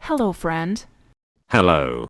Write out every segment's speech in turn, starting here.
Hello, friend. Hello.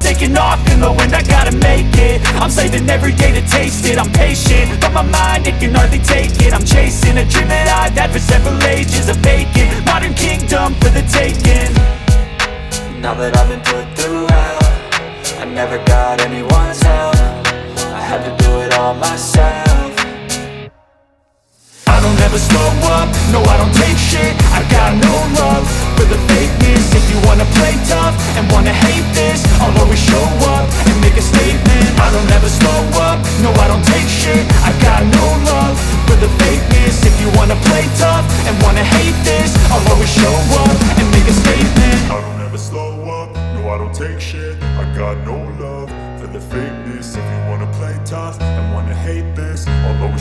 Taking off in the wind, I gotta make it. I'm saving every day to taste it. I'm patient, but my mind, it can hardly take it. I'm chasing a dream that I've had for several ages. A vacant, modern kingdom for the taking. Now that I've been put through hell, I never got anyone's help. I had to do it all myself. I don't ever slow up, no I don't take shit. I got no love for the fakeness. If you wanna play tough and wanna hate this, I'll always show up and make a statement. I don't ever slow up, no I don't take shit. I got no love for the fakeness. If you wanna play tough and wanna hate this, I'll always show up and make a statement. I don't ever slow up, no I don't take shit. I got no love for the fakeness. If you wanna play tough and wanna hate this, I'll always